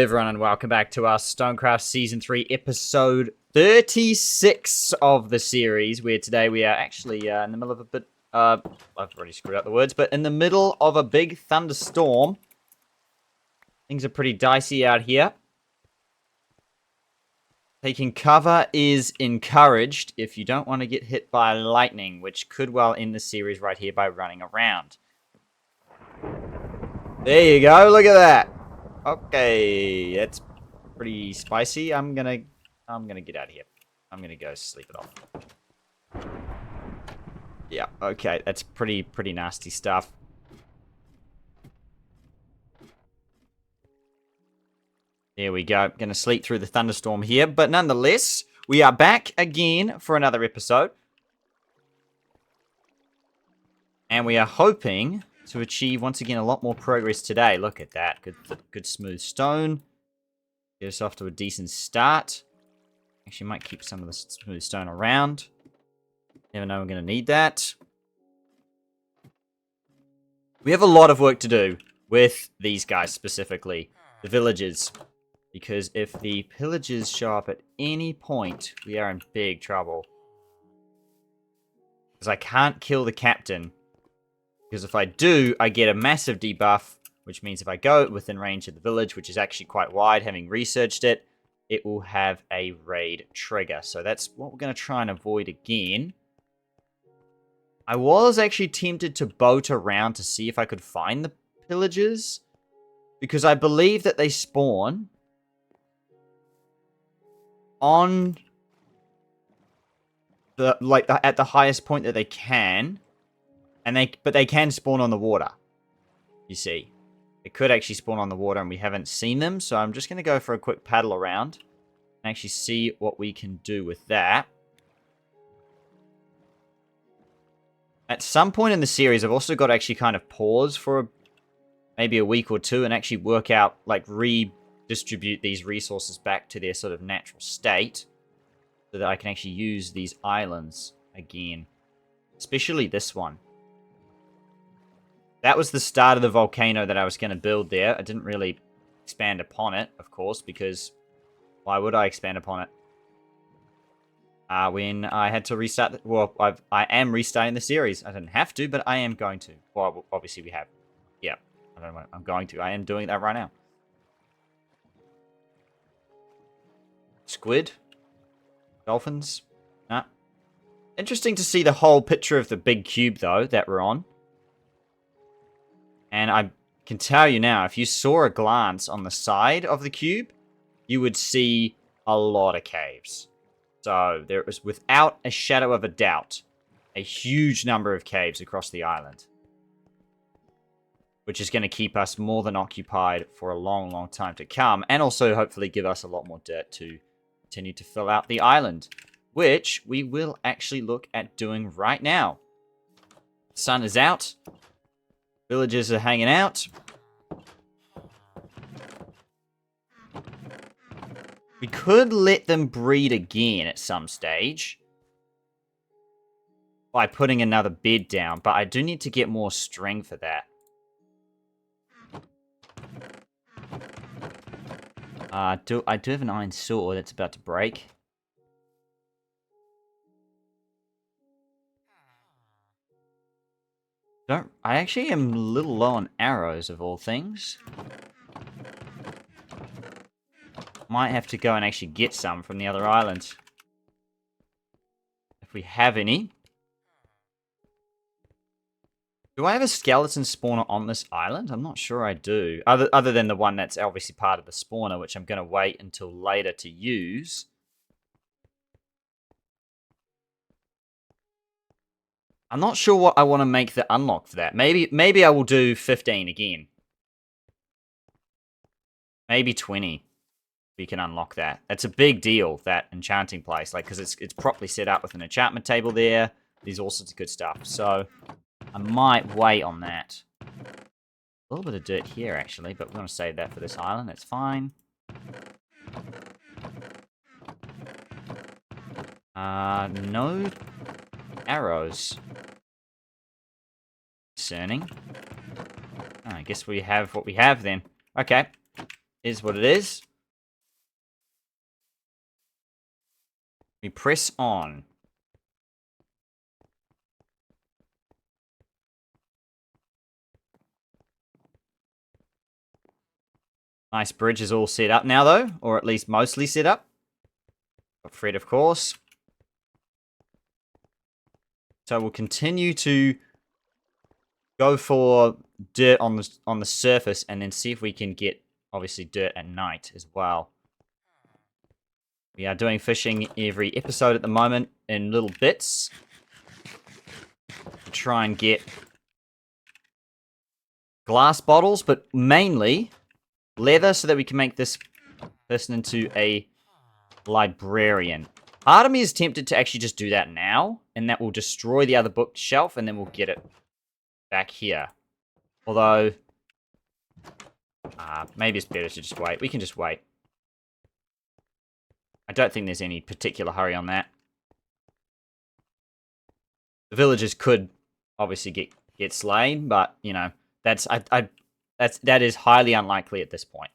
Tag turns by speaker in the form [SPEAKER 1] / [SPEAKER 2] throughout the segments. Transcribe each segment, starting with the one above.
[SPEAKER 1] everyone, and welcome back to our Stonecraft Season 3, Episode 36 of the series, where today we are actually in the middle of a bit, I've already screwed up the words, but in the middle of a big thunderstorm. Things are pretty dicey out here. Taking cover is encouraged if you don't want to get hit by lightning, which could well end the series right here by running around. There you go, look at that! Okay, that's pretty spicy. I'm gonna get out of here. I'm gonna go sleep it off. Yeah, okay, that's pretty nasty stuff. There we go. Gonna sleep through the thunderstorm here, but nonetheless, we are back again for another episode. And we are hoping to achieve, once again, a lot more progress today. Look at that. Good smooth stone. Get us off to a decent start. Actually, might keep some of the smooth stone around. Never know we're going to need that. We have a lot of work to do with these guys specifically. The villagers. Because if the pillagers show up at any point, we are in big trouble. Because I can't kill the captain. Because if I do, I get a massive debuff, which means if I go within range of the village, which is actually quite wide, having researched it, it will have a raid trigger. So that's what we're going to try and avoid again. I was actually tempted to boat around to see if I could find the pillagers, because I believe that they spawn on the at the highest point that they can. But they can spawn on the water, you see. They could actually spawn on the water and we haven't seen them, so I'm just going to go for a quick paddle around and actually see what we can do with that. At some point in the series, I've also got to actually kind of pause for maybe a week or two and actually work out, like, redistribute these resources back to their sort of natural state so that I can actually use these islands again, especially this one. That was the start of the volcano that I was going to build there. I didn't really expand upon it, of course, because why would I expand upon it? When I had to restart... Well, I am restarting the series. I didn't have to, but I am going to. Well, obviously we have. Yeah, I don't know. I'm going to. I am doing that right now. Squid? Dolphins? Nah. Interesting to see the whole picture of the big cube, though, that we're on. And I can tell you now, if you saw a glance on the side of the cube, you would see a lot of caves. So there is, without a shadow of a doubt, a huge number of caves across the island. Which is going to keep us more than occupied for a long time to come. And also hopefully give us a lot more dirt to continue to fill out the island. Which we will actually look at doing right now. Sun is out. Villagers are hanging out. We could let them breed again at some stage by putting another bed down, but I do need to get more string for that. I do have an iron sword that's about to break. I actually am a little low on arrows, of all things. Might have to go and actually get some from the other islands. If we have any. Do I have a skeleton spawner on this island? I'm not sure I do. Other than the one that's obviously part of the spawner, which I'm going to wait until later to use. I'm not sure what I want to make the unlock for that. Maybe I will do 15 again. Maybe 20. We can unlock that. That's a big deal, that enchanting place. Like, because it's properly set up with an enchantment table there. There's all sorts of good stuff. So, I might wait on that. A little bit of dirt here, actually. But we're going to save that for this island. That's fine. No arrows. Concerning. I guess we have what we have then. Okay. is what it is. We press on. Nice bridge is all set up now, though. Or at least mostly set up. Got Fred, of course. So we'll continue to go for dirt on the surface and then see if we can get, obviously, dirt at night as well. We are doing fishing every episode at the moment in little bits. To try and get glass bottles, but mainly leather so that we can make this person into a librarian. Part of me is tempted to actually just do that now, and that will destroy the other bookshelf, and then we'll get it back here. Although, maybe it's better to just wait. We can just wait. I don't think there's any particular hurry on that. The villagers could obviously get slain, but you know that is highly unlikely at this point.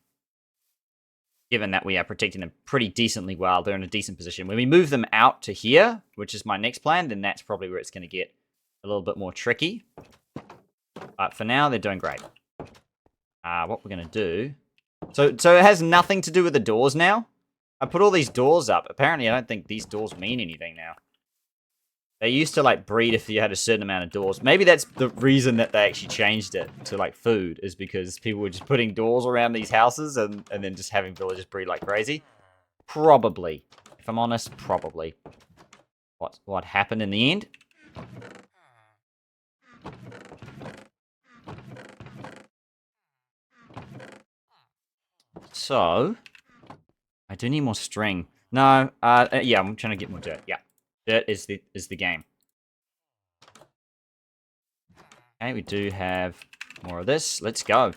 [SPEAKER 1] Given that we are protecting them pretty decently well, they're in a decent position. When we move them out to here, which is my next plan, then that's probably where it's going to get a little bit more tricky. But for now, they're doing great. What we're going to do... So it has nothing to do with the doors now. I put all these doors up. Apparently, I don't think these doors mean anything now. They used to, like, breed if you had a certain amount of doors. Maybe that's the reason that they actually changed it to, like, food, is because people were just putting doors around these houses and then just having villagers breed like crazy. Probably. If I'm honest, probably. What happened in the end? So, I do need more string. No, yeah, I'm trying to get more dirt. Yeah, dirt is the game. Okay, we do have more of this. Let's go.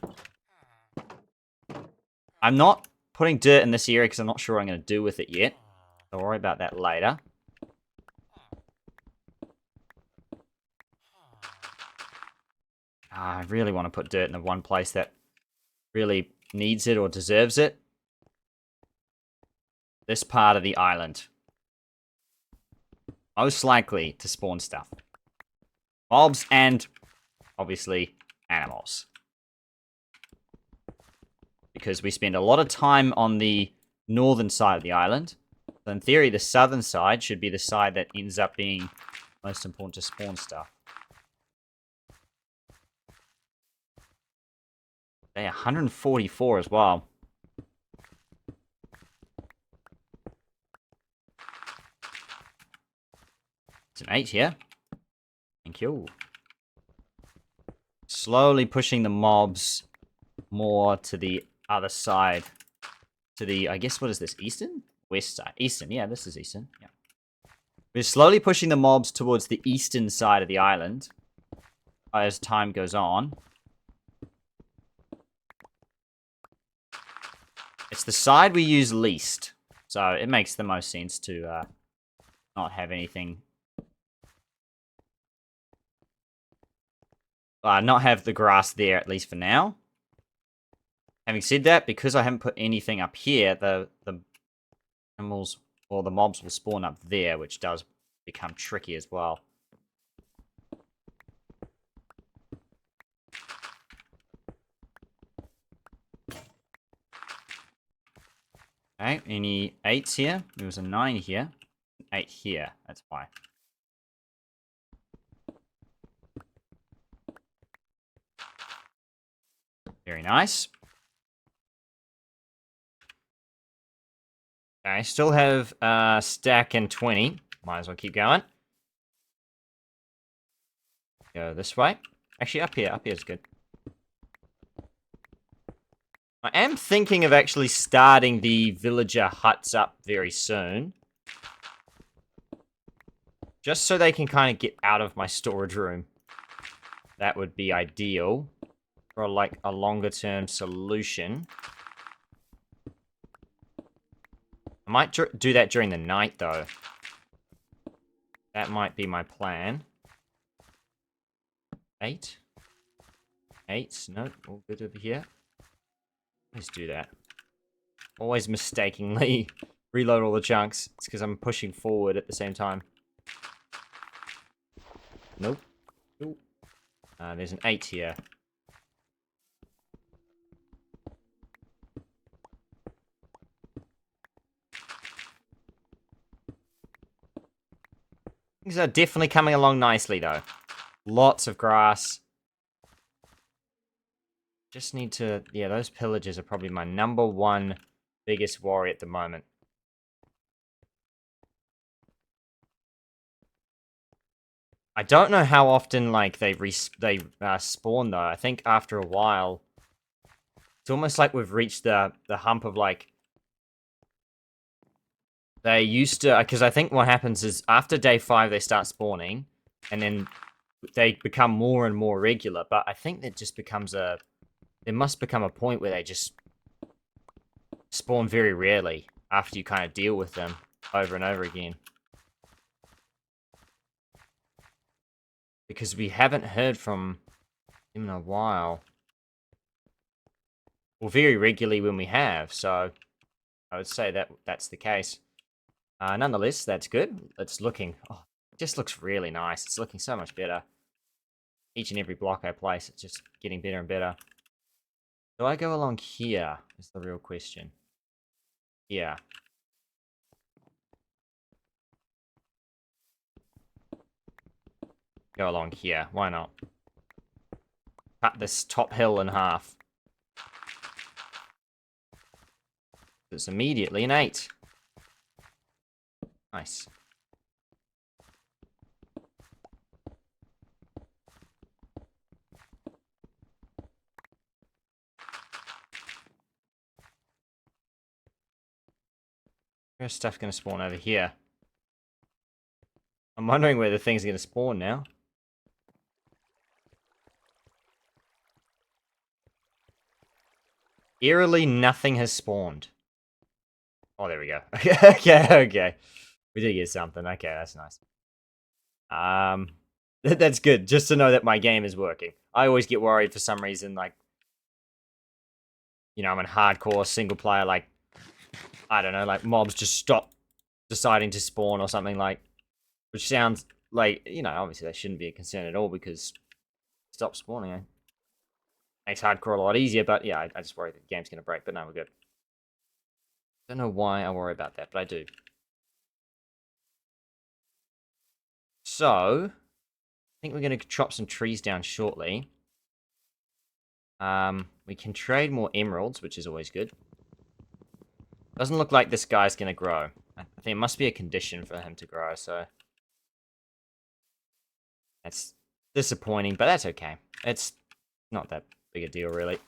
[SPEAKER 1] I'm not putting dirt in this area because I'm not sure what I'm going to do with it yet. I'll worry about that later. I really want to put dirt in the one place that really needs it or deserves it. This part of the island. Most likely to spawn stuff. Mobs and, obviously, animals. Because we spend a lot of time on the northern side of the island. So in theory, the southern side should be the side that ends up being most important to spawn stuff. They 144 as well. It's an 8 here. Thank you. Slowly pushing the mobs more to the other side. To the, I guess, what is this? Eastern? West side. Eastern, yeah, this is Eastern. Yeah. We're slowly pushing the mobs towards the eastern side of the island as time goes on. It's the side we use least, so it makes the most sense to not have anything... not have the grass there, at least for now. Having said that, because I haven't put anything up here, the animals or the mobs will spawn up there, which does become tricky as well. Okay, any 8s here? There was a 9 here. 8 here, that's why. Very nice. I still have stack and 20. Might as well keep going. Go this way. Actually, up here. Up here is good. I am thinking of actually starting the villager huts up very soon. Just so they can kind of get out of my storage room. That would be ideal. For like a longer term solution. I might do that during the night though. That might be my plan. 8. 8. No, all good over here. Let's do that. Always mistakenly reload all the chunks. It's because I'm pushing forward at the same time. Nope. Nope. There's an 8 here. Things are definitely coming along nicely, though. Lots of grass. Just need to... Yeah, those pillagers are probably my #1 biggest worry at the moment. I don't know how often, like, they spawn, though. I think after a while... It's almost like we've reached the hump of, like... They used to... Because I think what happens is, after day 5, they start spawning. And then they become more and more regular. But I think that just becomes a... There must become a point where they just spawn very rarely after you kind of deal with them over and over again. Because we haven't heard from him in a while. Well, very regularly when we have, so I would say that that's the case. Nonetheless, that's good. It's looking... Oh, it just looks really nice. It's looking so much better. Each and every block I place, it's just getting better and better. Do I go along here? Is the real question. Yeah. Go along here. Why not? Cut this top hill in half. It's immediately an 8. Nice. Where's stuff going to spawn over here? I'm wondering where the things are going to spawn now. Eerily, nothing has spawned. Oh, there we go. Okay. We did get something. Okay, that's nice. That's good. Just to know that my game is working. I always get worried for some reason, like, you know, I'm in hardcore single player, like, I don't know, like mobs just stop deciding to spawn or something, like, which sounds like, you know, obviously that shouldn't be a concern at all because stop spawning, eh? Makes hardcore a lot easier, but yeah, I just worry that the game's gonna break, but no, we're good. Don't know why I worry about that, but I do. So, I think we're gonna chop some trees down shortly. We can trade more emeralds, which is always good. Doesn't look like this guy's gonna grow. I think it must be a condition for him to grow, so... That's disappointing, but that's okay. It's not that big a deal, really.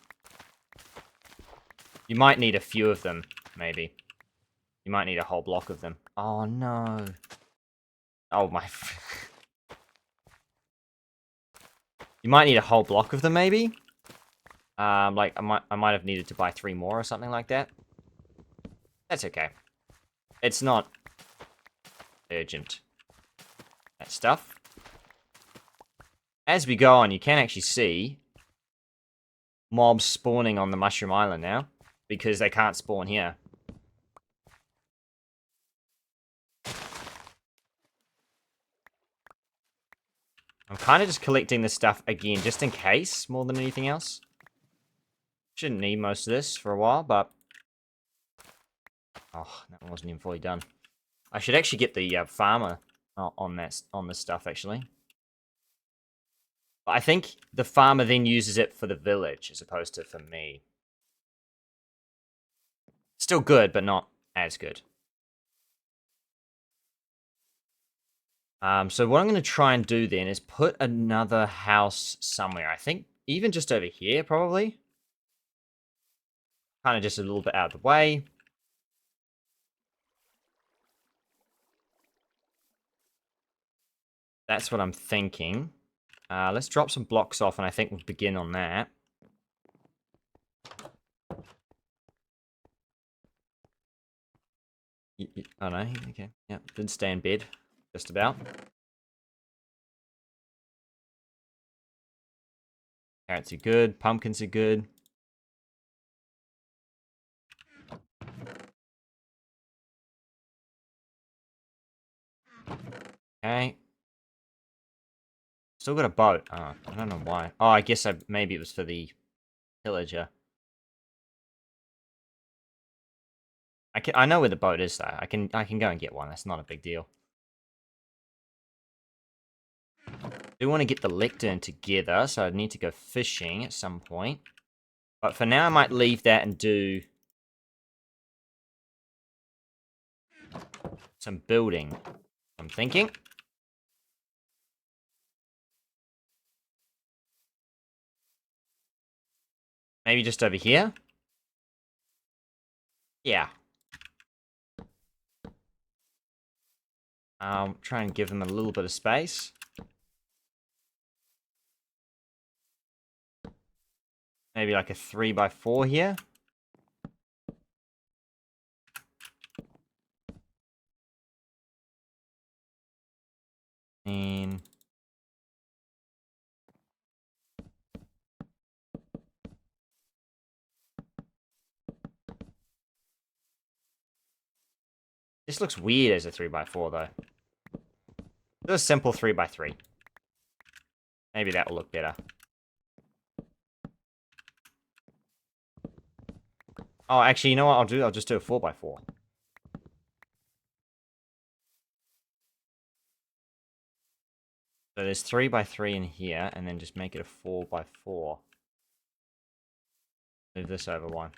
[SPEAKER 1] You might need a few of them, maybe. You might need a whole block of them. Oh, no. Oh, my... You might need a whole block of them, maybe? Like, I might have needed to buy 3 more or something like that. That's okay. It's not urgent. That stuff. As we go on, you can actually see mobs spawning on the Mushroom Island now, because they can't spawn here. I'm kind of just collecting this stuff again, just in case, more than anything else. Shouldn't need most of this for a while, but... Oh, that wasn't even fully done. I should actually get the farmer on this stuff, actually. But I think the farmer then uses it for the village, as opposed to for me. Still good, but not as good. So what I'm going to try and do then is put another house somewhere. I think even just over here, probably. Kind of just a little bit out of the way. That's what I'm thinking. Let's drop some blocks off, and I think we'll begin on that. Oh, no. Okay. Yeah, did stay in bed. Just about. Carrots are good. Pumpkins are good. Okay. Still got a boat. Oh, I don't know why. Oh, I guess maybe it was for the pillager. I know where the boat is though. I can go and get one. That's not a big deal. I do want to get the lectern together, so I need to go fishing at some point. But for now, I might leave that and do some building. I'm thinking. Maybe just over here? Yeah. I'll try and give them a little bit of space. Maybe like a 3x4 here. And this looks weird as a 3x4 though. Do a simple 3x3. Maybe that will look better. Oh, actually, you know what I'll do? I'll just do a 4x4. So there's 3x3 in here, and then just make it a 4x4. Move this over one.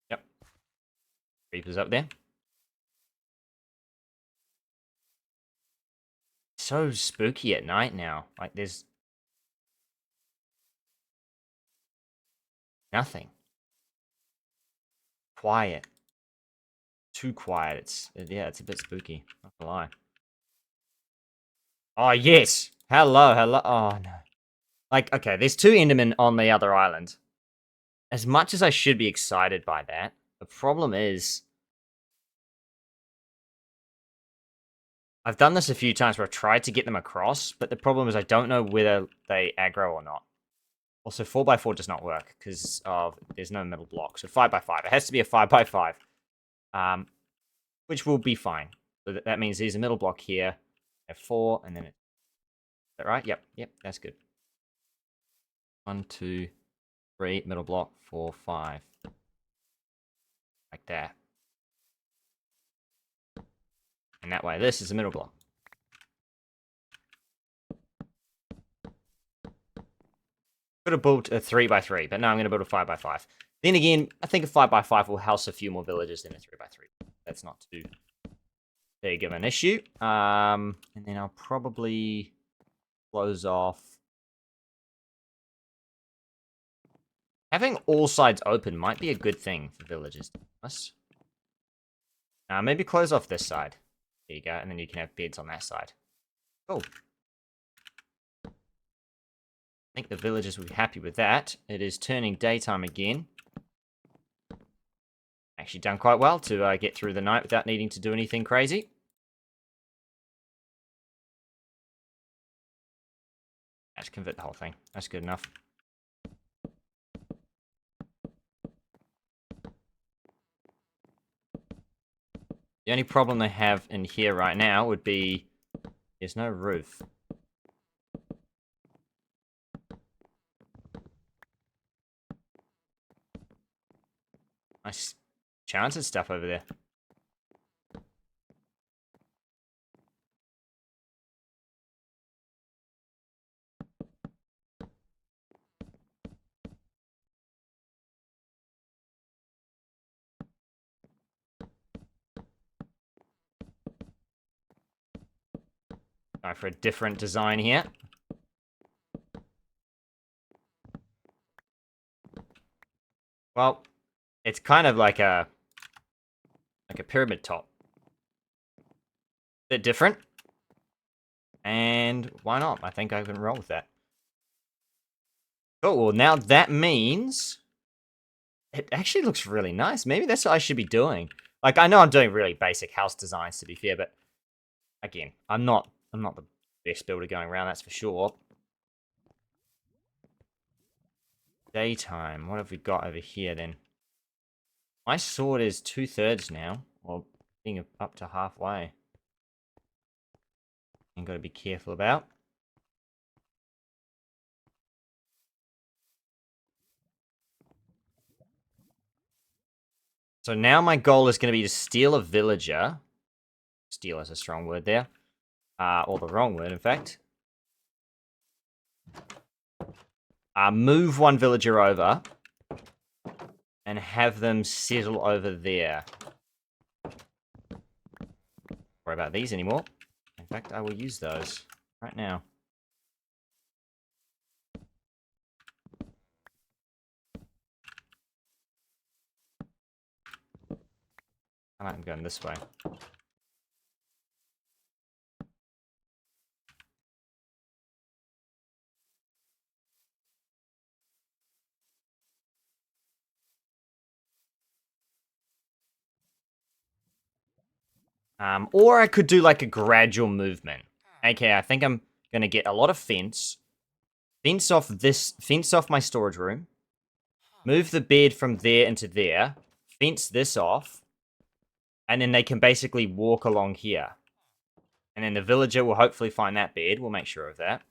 [SPEAKER 1] Yep. Creepers up there. So spooky at night now. Like, there's nothing. Quiet. Too quiet. Yeah, it's a bit spooky. Not gonna lie. Oh, yes! Hello, hello. Oh, no. Like, okay, there's 2 Endermen on the other island. As much as I should be excited by that, the problem is... I've done this a few times where I've tried to get them across, but the problem is I don't know whether they aggro or not. Also, 4x4 does not work, because there's no middle block. So 5x5. It has to be a 5x5. Which will be fine. So that means there's a middle block here. F4, and then is that right? Yep, that's good. 1, 2, 3, middle block, 4, 5. Like that. And that way, this is the middle block. Could have built a 3x3, but now I'm going to build a 5x5. Then again, I think a 5x5 will house a few more villages than a 3x3. That's not too big of an issue. And then I'll probably close off. Having all sides open might be a good thing for villages. Maybe close off this side. There you go, and then you can have beds on that side. Cool. I think the villagers will be happy with that. It is turning daytime again. Actually done quite well to get through the night without needing to do anything crazy. Let's convert the whole thing. That's good enough. The only problem they have in here right now would be there's no roof. Nice chances stuff over there. Go for a different design here. Well, it's kind of like a pyramid top. Bit different. And why not? I think I can roll with that. Cool, well now that means it actually looks really nice. Maybe that's what I should be doing. Like, I know I'm doing really basic house designs, to be fair, but again, I'm not the best builder going around, that's for sure. Daytime. What have we got over here then? My sword is 2/3 now. Well, being up to halfway. I'm got to be careful about. So now my goal is going to be to steal a villager. Steal is a strong word there. Or the wrong word, in fact. Move one villager over. And have them settle over there. Don't worry about these anymore. In fact, I will use those right now. I'm going this way. Or I could do like a gradual movement. Okay, I think I'm gonna get a lot of fence. Fence off my storage room. Move the bed from there into there. Fence this off. And then they can basically walk along here. And then the villager will hopefully find that bed. We'll make sure of that.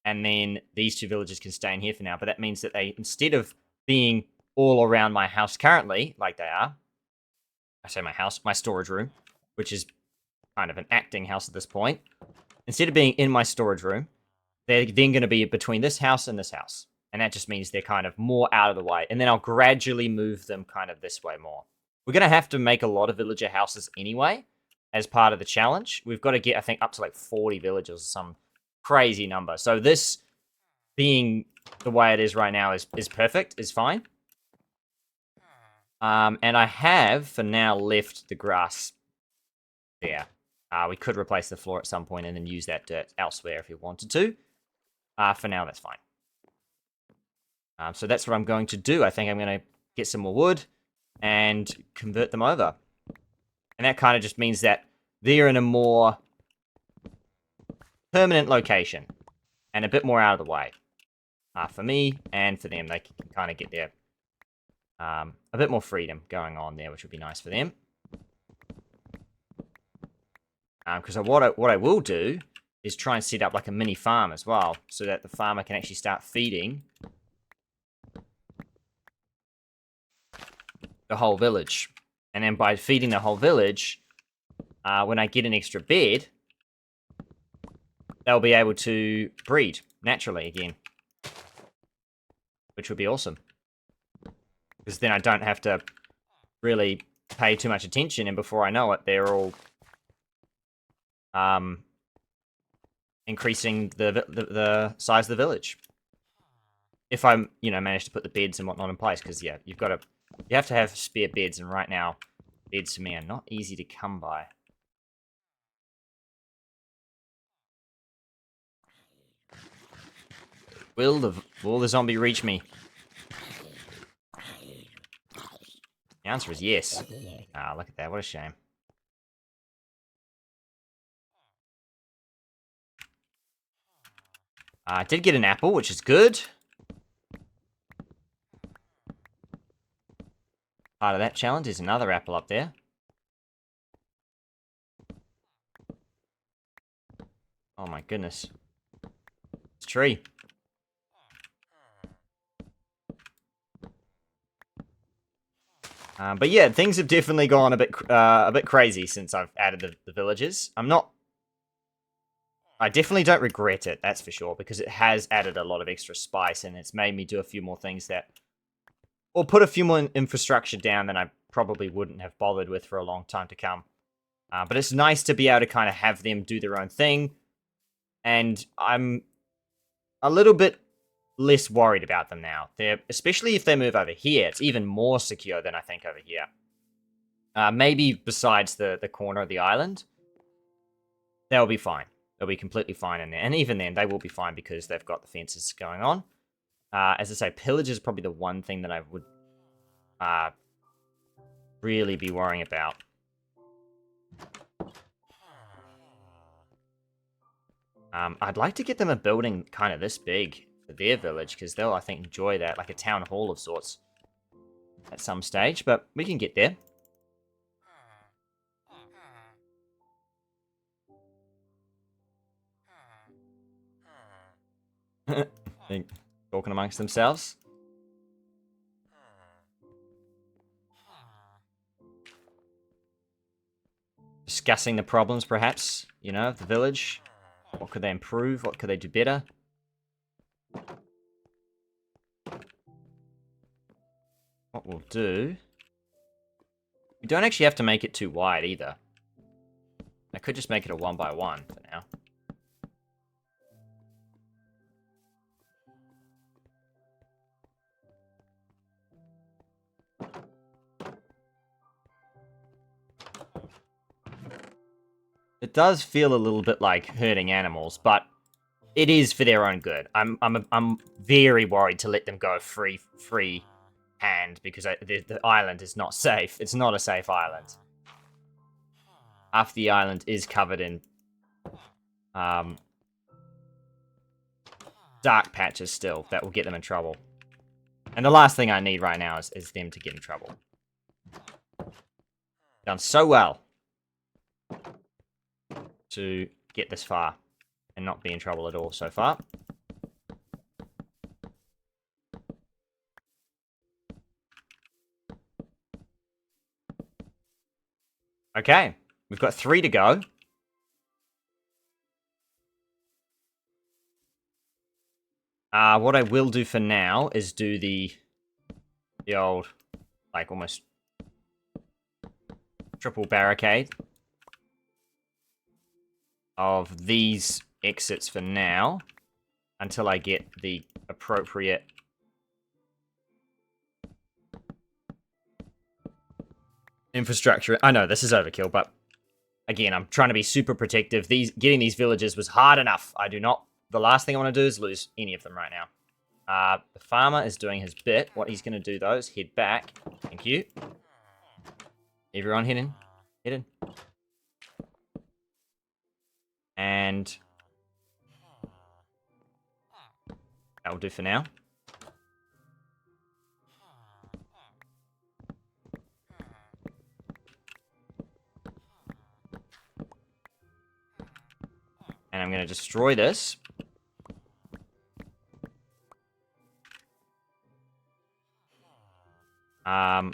[SPEAKER 1] And then these two villagers can stay in here for now. But that means that they, instead of being all around my house currently, like they are, I say my house, my storage room, which is kind of an acting house at this point. Instead of being in my storage room, they're then going to be between this house and this house. And that just means they're kind of more out of the way. And then I'll gradually move them kind of this way more. We're going to have to make a lot of villager houses anyway as part of the challenge. We've got to get, I think, up to like 40 villagers, some crazy number. So this being the way it is right now is perfect, is fine. And I have, for now, left the grass there. We could replace the floor at some point and then use that dirt elsewhere if you wanted to. For now, that's fine. So that's what I'm going to do. I think I'm going to get some more wood and convert them over. And that kind of just means that they're in a more permanent location and a bit more out of the way. For me and for them, they can kind of get their a bit more freedom going on there, which would be nice for them. Because what I will do is try and set up like a mini farm as well, so that the farmer can actually start feeding the whole village. And then by feeding the whole village, when I get an extra bed, they'll be able to breed naturally again, which would be awesome. Because then I don't have to really pay too much attention, and before I know it, they're all increasing the size of the village. If I'm, manage to put the beds and whatnot in place, because yeah, you have to have spare beds, and right now, beds for me are not easy to come by. Will the zombie reach me? The answer is yes. Look at that. What a shame. I did get an apple, which is good. Part of that challenge is another apple up there. Oh my goodness. It's a tree. But yeah, things have definitely gone a bit crazy since I've added the villages. I definitely don't regret it, that's for sure, because it has added a lot of extra spice, and it's made me do a few more things or put a few more infrastructure down than I probably wouldn't have bothered with for a long time to come. But it's nice to be able to kind of have them do their own thing, and I'm a little bit less worried about them now. Especially if they move over here, it's even more secure than I think over here. Maybe besides the corner of the island, they'll be fine. They'll be completely fine in there. And even then, they will be fine because they've got the fences going on. As I say, pillage is probably the one thing that I would really be worrying about. I'd like to get them a building kind of this big for their village, because they'll, I think, enjoy that, like a town hall of sorts at some stage, but we can get there. Think talking amongst themselves. Discussing the problems, perhaps, you know, of the village. What could they improve? What could they do better? What we'll do... We don't actually have to make it too wide, either. I could just make it a 1x1 for now. It does feel a little bit like herding animals, but it is for their own good. I'm very worried to let them go free hand because the island is not safe. It's not a safe island. Half the island is covered in dark patches still that will get them in trouble. And the last thing I need right now is them to get in trouble. Done so well to get this far and not be in trouble at all so far. Okay, we've got 3 to go. What I will do for now is do the old, like, almost triple barricade of these exits for now until I get the appropriate infrastructure. I know this is overkill, but again, I'm trying to be super protective. Getting these villages was hard enough. The last thing I want to do is lose any of them right now. The farmer is doing his bit. What he's going to do, though, is head back. Thank you. Everyone head in. Head in. And that will do for now. And I'm going to destroy this.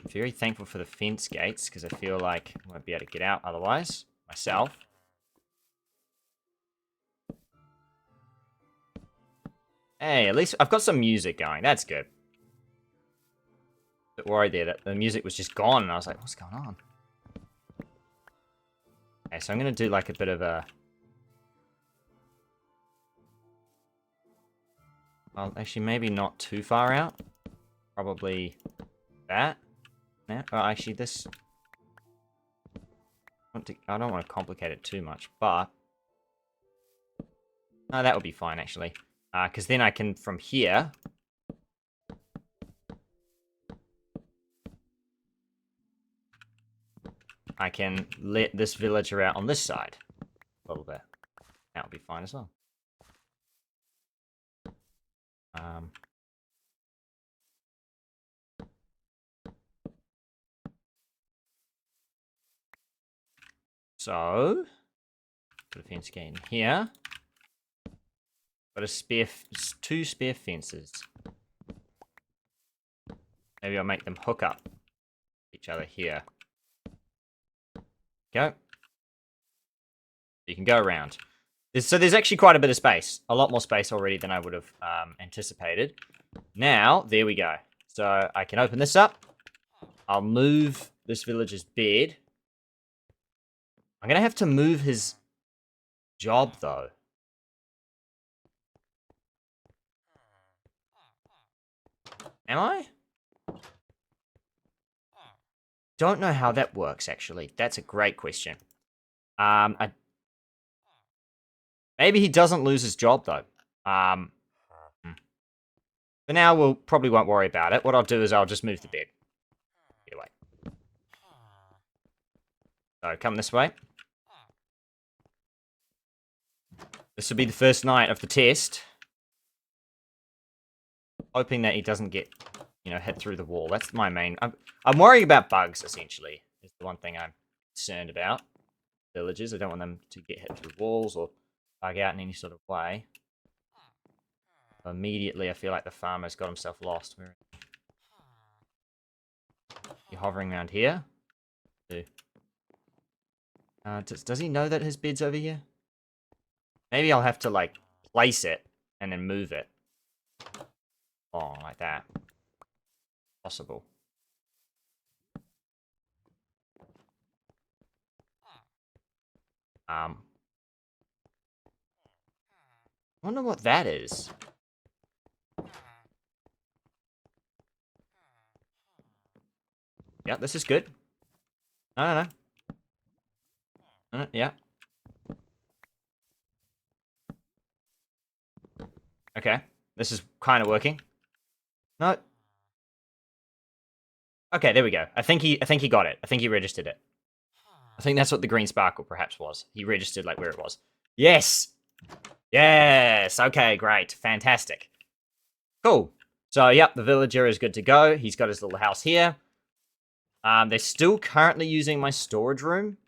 [SPEAKER 1] Very thankful for the fence gates, because I feel like I won't be able to get out otherwise, myself. Hey, at least I've got some music going. That's good. A bit worried there that the music was just gone, and I was like, what's going on? Okay, so I'm going to do like a bit of a... Well, actually, maybe not too far out. Probably that. Yeah, well, actually, this... I don't want to complicate it too much, but... No, that would be fine, actually. Because then I can, from here... I can let this villager out on this side. A little bit. That would be fine as well. So, put a fence gate in here. Got two spare fences. Maybe I'll make them hook up each other here. Go. You can go around. So there's actually quite a bit of space. A lot more space already than I would have anticipated. Now, there we go. So I can open this up. I'll move this villager's bed. I'm going to have to move his job, though. Am I? Don't know how that works, actually. That's a great question. Maybe he doesn't lose his job, though. For now, we'll probably won't worry about it. What I'll do is I'll just move the bed. Get away. So, come this way. This will be the first night of the test. hoping that he doesn't get, hit through the wall. That's my main... I'm worrying about bugs, essentially, is the one thing I'm concerned about. Villagers, I don't want them to get hit through walls or bug out in any sort of way. Immediately, I feel like the farmer's got himself lost. Where you hovering around here? Does he know that his bed's over here? Maybe I'll have to, like, place it and then move it. Oh, like that. Possible. I wonder what that is. Yeah, this is good. No. Yeah. Okay. This is kind of working. No. Okay, there we go. I think he got it. I think he registered it. I think that's what the green sparkle perhaps was. He registered like where it was. Yes. Yes. Okay, great. Fantastic. Cool. So, yep, the villager is good to go. He's got his little house here. They're still currently using my storage room.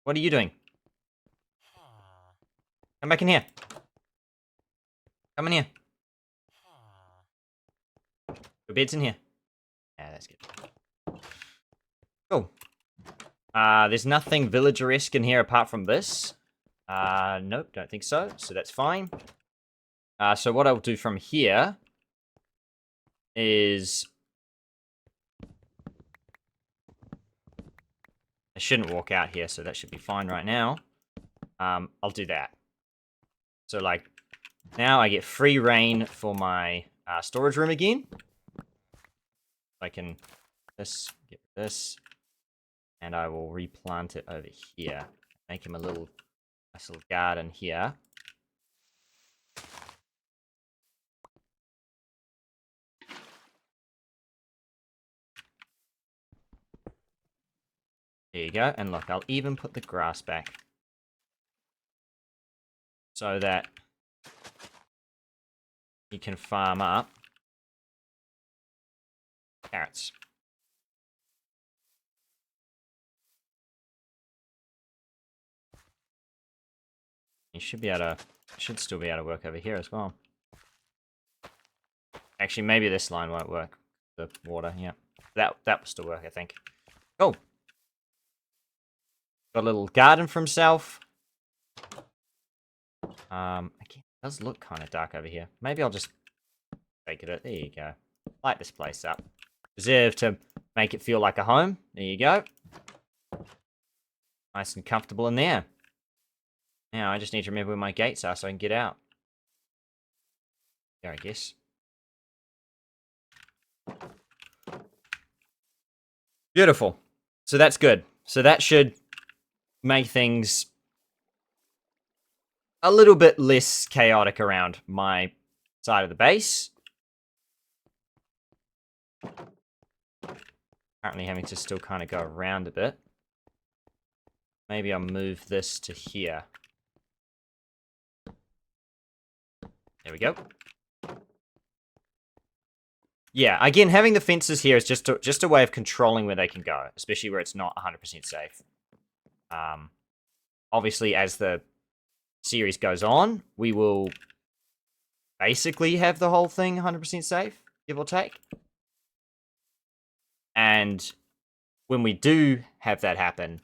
[SPEAKER 1] What are you doing? Come back in here. Come in here. Your bed's in here. Yeah, that's good. Cool. There's nothing villager-esque in here apart from this. Nope, don't think so. So that's fine. So what I'll do from here is... I shouldn't walk out here, so that should be fine right now. I'll do that. So, like, now I get free reign for my storage room again. I can get this, and I will replant it over here. Make him a nice little garden here. There you go. And look, I'll even put the grass back. So that you can farm up carrots. You should be able to, should still be able to work over here as well. Actually, maybe this line won't work. The water, yeah. That will still work, I think. Cool. Got a little garden for himself. Again, it does look kind of dark over here. Maybe I'll just make it. There you go. Light this place up. Reserve to make it feel like a home. There you go. Nice and comfortable in there. Now I just need to remember where my gates are so I can get out. There, I guess. Beautiful. So that's good. So that should make things a little bit less chaotic around my side of the base. Currently having to still kind of go around a bit. Maybe I'll move this to here. There we go. Yeah, again, having the fences here is just a way of controlling where they can go, especially where it's not 100% safe. Obviously, as the series goes on, we will basically have the whole thing 100% safe, give or take. And when we do have that happen,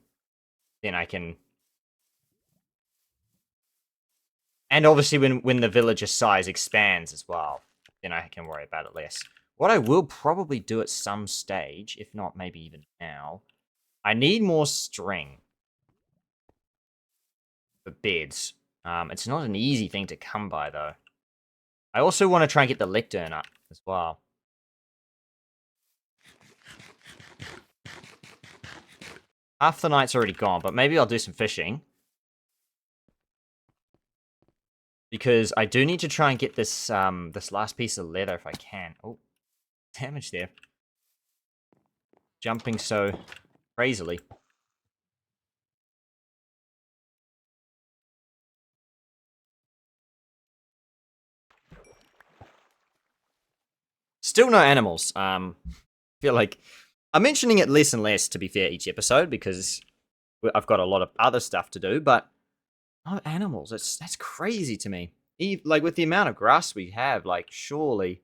[SPEAKER 1] then I can... And obviously when the villager size expands as well, then I can worry about it less. What I will probably do at some stage, if not maybe even now, I need more string for beds. It's not an easy thing to come by, though. I also want to try and get the lectern up as well. Half the night's already gone, but maybe I'll do some fishing. Because I do need to try and get this this last piece of leather if I can. Oh, damage there. Jumping so crazily. Still no animals. I feel like I'm mentioning it less and less, to be fair, each episode, because I've got a lot of other stuff to do, but no animals. That's crazy to me. Like, with the amount of grass we have, like, surely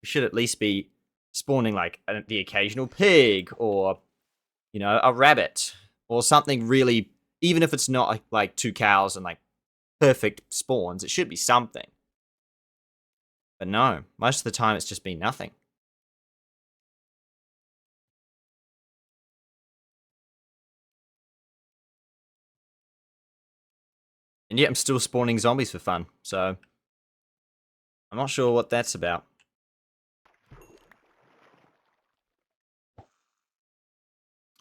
[SPEAKER 1] we should at least be spawning, like, the occasional pig, or, you know, a rabbit, or something really, even if it's not, like 2 cows and, like, perfect spawns, it should be something. But no, most of the time it's just been nothing. And yet I'm still spawning zombies for fun, so I'm not sure what that's about.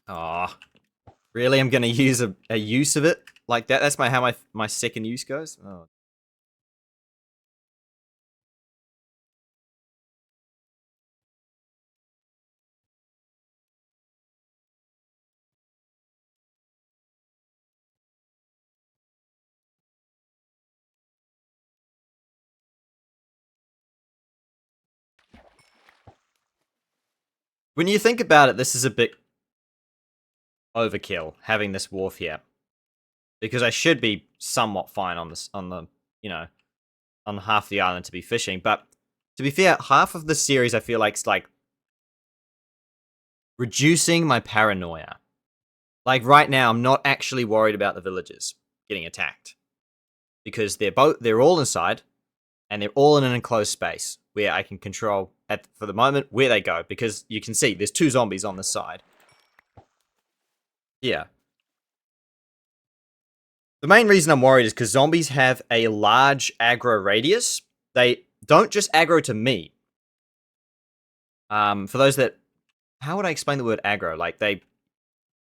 [SPEAKER 1] Oh, really? I'm gonna use a use of it like that? That's how my second use goes? Oh. When you think about it, this is a bit overkill, having this wharf here. Because I should be somewhat fine on this, on the, you know, on half the island to be fishing. But to be fair, half of the series I feel like is like reducing my paranoia. Like, right now, I'm not actually worried about the villagers getting attacked. Because they're all inside, and they're all in an enclosed space where I can control, for the moment, where they go. Because you can see there's 2 zombies on the side. Yeah. The main reason I'm worried is because zombies have a large aggro radius. They don't just aggro to me. For those that... How would I explain the word aggro? Like, they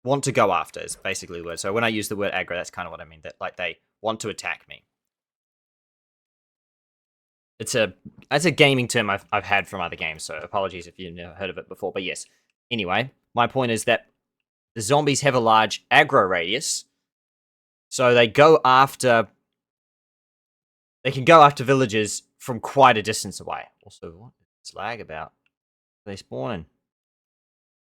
[SPEAKER 1] want to go after is basically the word. So when I use the word aggro, that's kind of what I mean. That, like, they want to attack me. That's a gaming term I've had from other games, so apologies if you've never heard of it before. But yes. Anyway, my point is that the zombies have a large aggro radius, so they go after... They can go after villagers from quite a distance away. Also, what is this lag about? Are they spawning?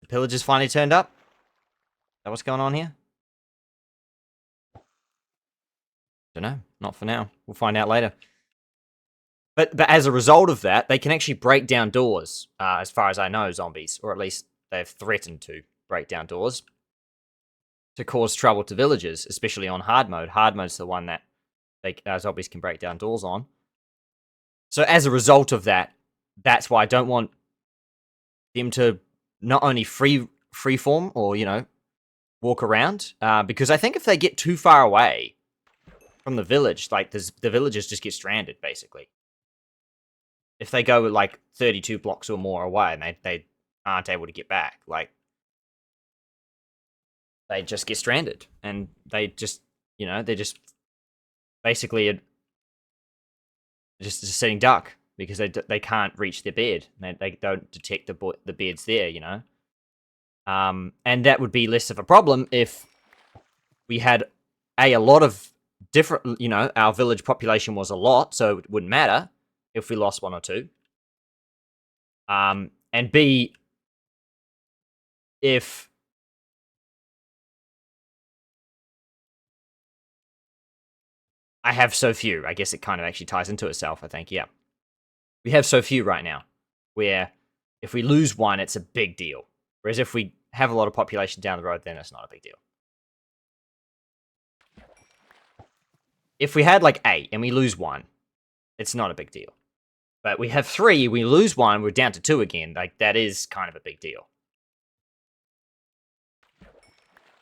[SPEAKER 1] The pillagers finally turned up? Is that what's going on here? Don't know. Not for now. We'll find out later. But as a result of that, they can actually break down doors, as far as I know, zombies. Or at least they've threatened to break down doors to cause trouble to villagers, especially on hard mode. Hard mode's the one that zombies can break down doors on. So as a result of that, that's why I don't want them to not only freeform or, you know, walk around, because I think if they get too far away from the village, like, the villagers just get stranded, basically. If they go like 32 blocks or more away and they aren't able to get back, like, they just get stranded, and they just, you know, they're just basically just a sitting duck because they can't reach their bed. They don't detect the bed's there, you know. And that would be less of a problem if we had a lot of different, you know, our village population was a lot, so it wouldn't matter if we lost 1 or 2. And B, if I have so few, I guess it kind of actually ties into itself, I think, yeah. We have so few right now, where if we lose 1, it's a big deal. Whereas if we have a lot of population down the road, then it's not a big deal. If we had like 8 and we lose 1, it's not a big deal. But we have 3, we lose 1, we're down to 2 again. Like, that is kind of a big deal.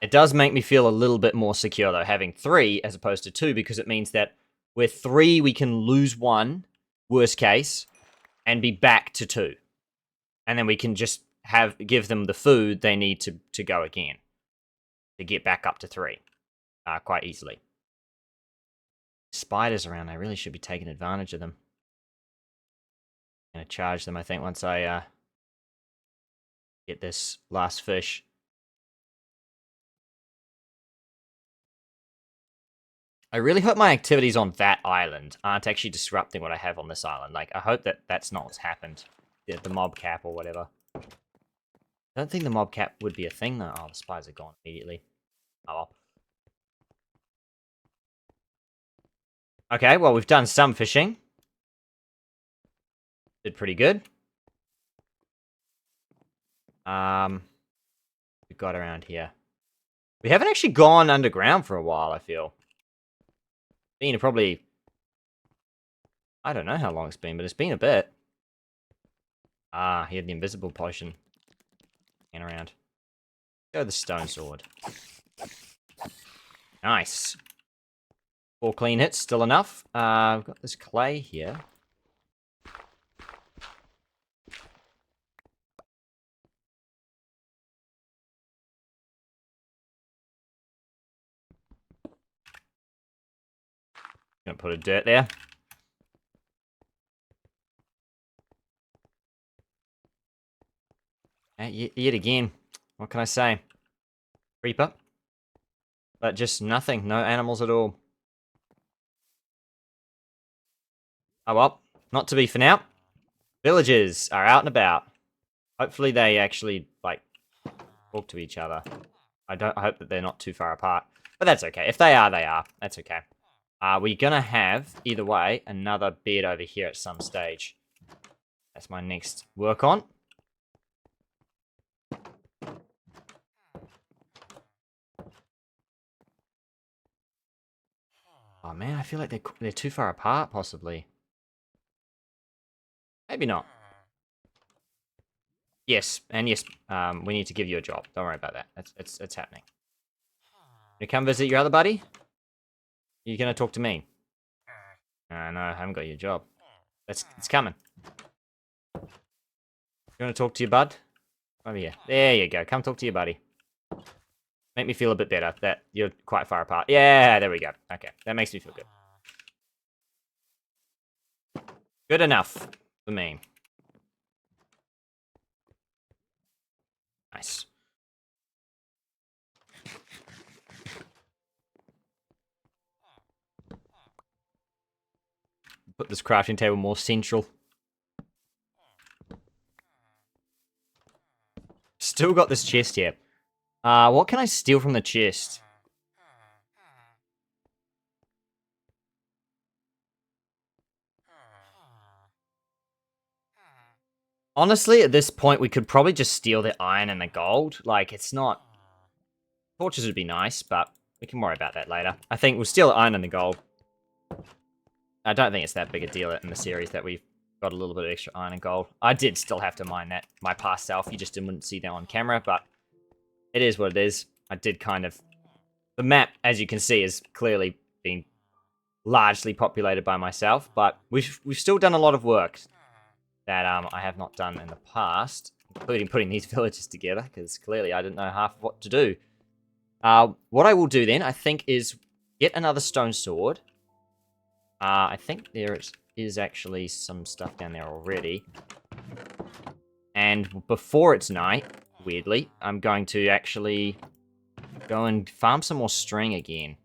[SPEAKER 1] It does make me feel a little bit more secure, though, having 3 as opposed to 2, because it means that with 3, we can lose 1, worst case, and be back to 2. And then we can just give them the food they need to go again, to get back up to 3 quite easily. Spiders around, I really should be taking advantage of them. I'm going to charge them, I think, once I get this last fish. I really hope my activities on that island aren't actually disrupting what I have on this island. Like, I hope that that's not what's happened. the mob cap or whatever. I don't think the mob cap would be a thing, though. Oh, the spiders are gone immediately. Oh, well. Okay, well, we've done some fishing. Did pretty good. We've got around here. We haven't actually gone underground for a while, I feel. Been probably... I don't know how long it's been, but it's been a bit. Ah, he had the invisible potion. Hanging around. Go the stone sword. Nice. 4 clean hits, still enough. We've got this clay here. Gonna put a dirt there. Yet again. What can I say? Creeper. But just nothing. No animals at all. Oh well. Not to be for now. Villagers are out and about. Hopefully they actually, like, talk to each other. I hope that they're not too far apart. But that's okay. If they are, they are. That's okay. We're gonna have, either way, another bed over here at some stage. That's my next work on. Oh man, I feel like they're too far apart, possibly. Maybe not. Yes, and yes, we need to give you a job. Don't worry about that. It's happening. You come visit your other buddy? You're gonna talk to me? No, I haven't got your job. It's coming. You wanna talk to your bud? Over here. There you go. Come talk to your buddy. Make me feel a bit better that you're quite far apart. Yeah, there we go. Okay, that makes me feel good. Good enough for me. Nice. Put this crafting table more central. Still got this chest here. What can I steal from the chest? Honestly, at this point, we could probably just steal the iron and the gold. Like, it's not... Torches would be nice, but we can worry about that later. I think we'll steal the iron and the gold. I don't think it's that big a deal in the series that we've got a little bit of extra iron and gold. I did still have to mine that, my past self. You just wouldn't see that on camera, but it is what it is. I did kind of... The map, as you can see, is clearly been largely populated by myself, but we've still done a lot of work that I have not done in the past, including putting these villages together, because clearly I didn't know half of what to do. What I will do then, I think, is get another stone sword. I think there is actually some stuff down there already. And before it's night, weirdly, I'm going to actually go and farm some more string again.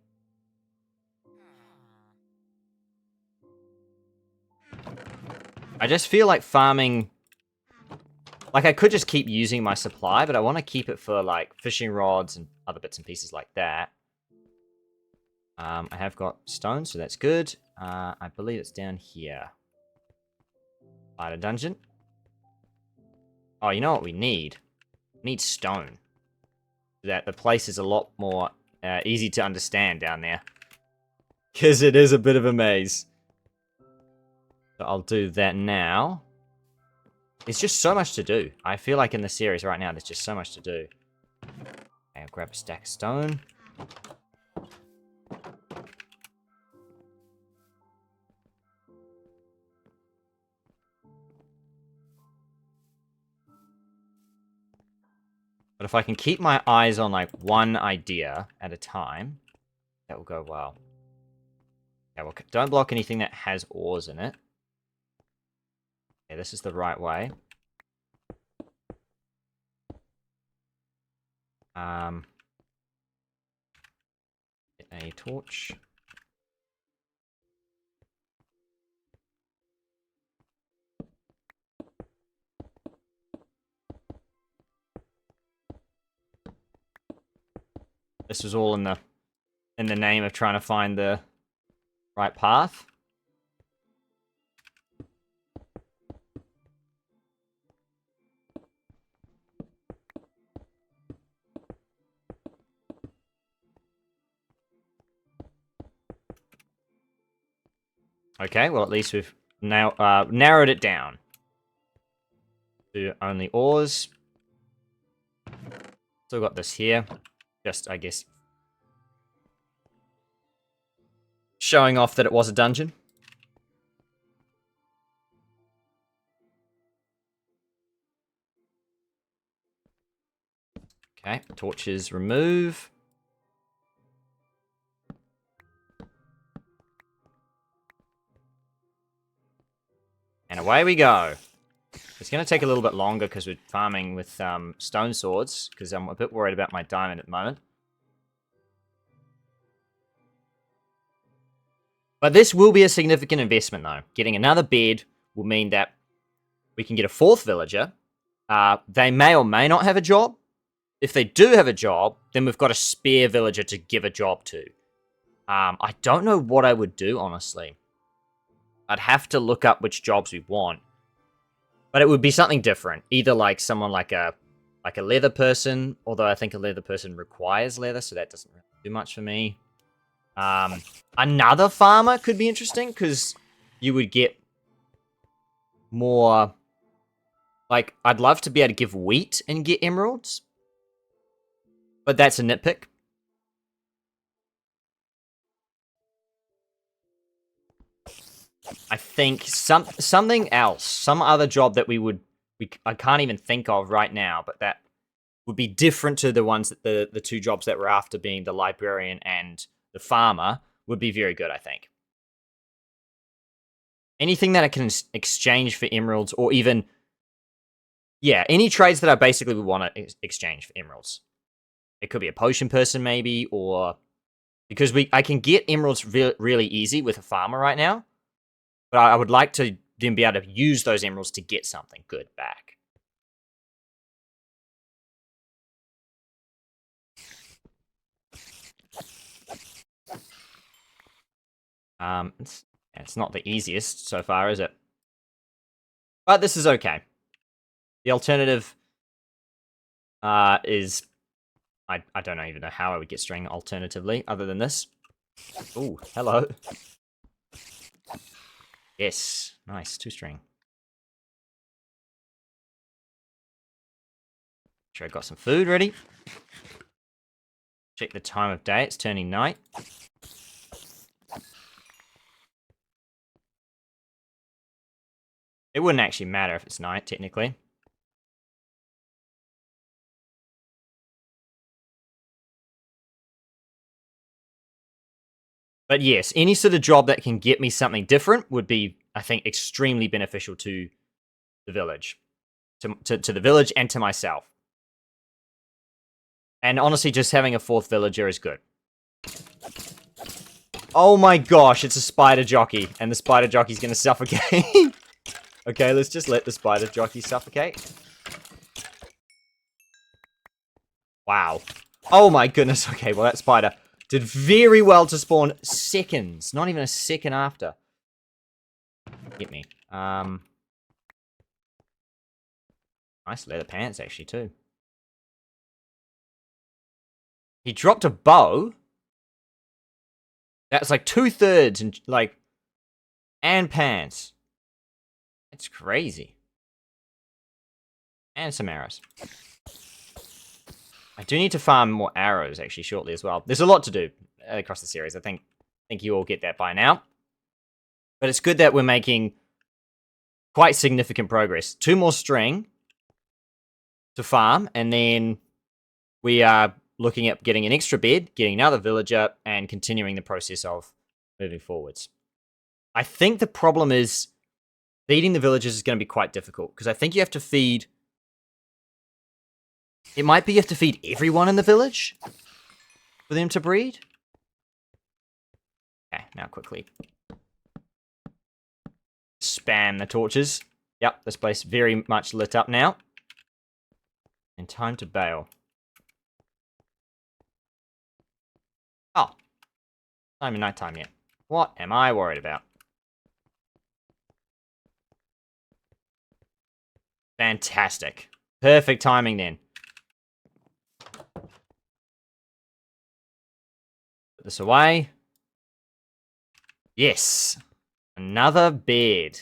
[SPEAKER 1] I just feel like farming... Like, I could just keep using my supply, but I want to keep it for, like, fishing rods and other bits and pieces like that. I have got stone, so that's good. I believe it's down here. Spider dungeon. Oh, you know what we need? We need stone. That the place is a lot more easy to understand down there. Because it is a bit of a maze. So I'll do that now. It's just so much to do. I feel like in the series right now, there's just so much to do. Okay, I'll grab a stack of stone. But if I can keep my eyes on, like, one idea at a time, that will go well. Okay, well, don't block anything that has ores in it. Okay, this is the right way. Get a torch. this was all in the name of trying to find the right path. Okay, well, at least we've now narrowed it down to only ores. Still got this here. Just, I guess, showing off that it was a dungeon. Okay, torches remove. And away we go. It's going to take a little bit longer because we're farming with stone swords, because I'm a bit worried about my diamond at the moment. But this will be a significant investment, though. Getting another bed will mean that we can get a 4th villager. They may or may not have a job. If they do have a job, then we've got a spare villager to give a job to. I don't know what I would do, honestly. I'd have to look up which jobs we want. But it would be something different. Either like someone like a leather person, although I think a leather person requires leather, so that doesn't really do much for me. Another farmer could be interesting, because you would get more... Like, I'd love to be able to give wheat and get emeralds. But that's a nitpick. I think something else, some other job that I can't even think of right now, but that would be different to the ones that the 2 jobs that we're after, being the librarian and the farmer, would be very good, I think. Anything that I can exchange for emeralds, or even, yeah, any trades that I basically would want to exchange for emeralds. It could be a potion person, maybe, or because I can get emeralds really easy with a farmer right now. But I would like to then be able to use those emeralds to get something good back. It's not the easiest so far, is it? But this is okay. The alternative is... I don't even know how I would get string alternatively, other than this. Ooh, hello. Yes, nice, 2 string. Sure, I got some food ready. Check the time of day, it's turning night. It wouldn't actually matter if it's night, technically. But yes, any sort of job that can get me something different would be, I think, extremely beneficial to the village. To the village and to myself. And honestly, just having a 4th villager is good. Oh my gosh, it's a spider jockey. And the spider jockey's going to suffocate. Okay, let's just let the spider jockey suffocate. Wow. Oh my goodness. Okay, well that spider did very well to spawn seconds. Not even a second after. Get me. Nice leather pants, actually, too. He dropped a bow. That's like 2/3 and like... And pants. That's crazy. And some arrows. I do need to farm more arrows, actually, shortly as well. There's a lot to do across the series. I think you all get that by now. But it's good that we're making quite significant progress. 2 more string to farm, and then we are looking at getting an extra bed, getting another villager, and continuing the process of moving forwards. I think the problem is feeding the villagers is going to be quite difficult, because I think you have to feed... It might be you have to feed everyone in the village for them to breed. Okay, now quickly spam the torches. Yep, this place very much lit up now. And time to bail. Not even nighttime yet. What am I worried about? Fantastic. Perfect timing then. Put this away. Yes. Another bed.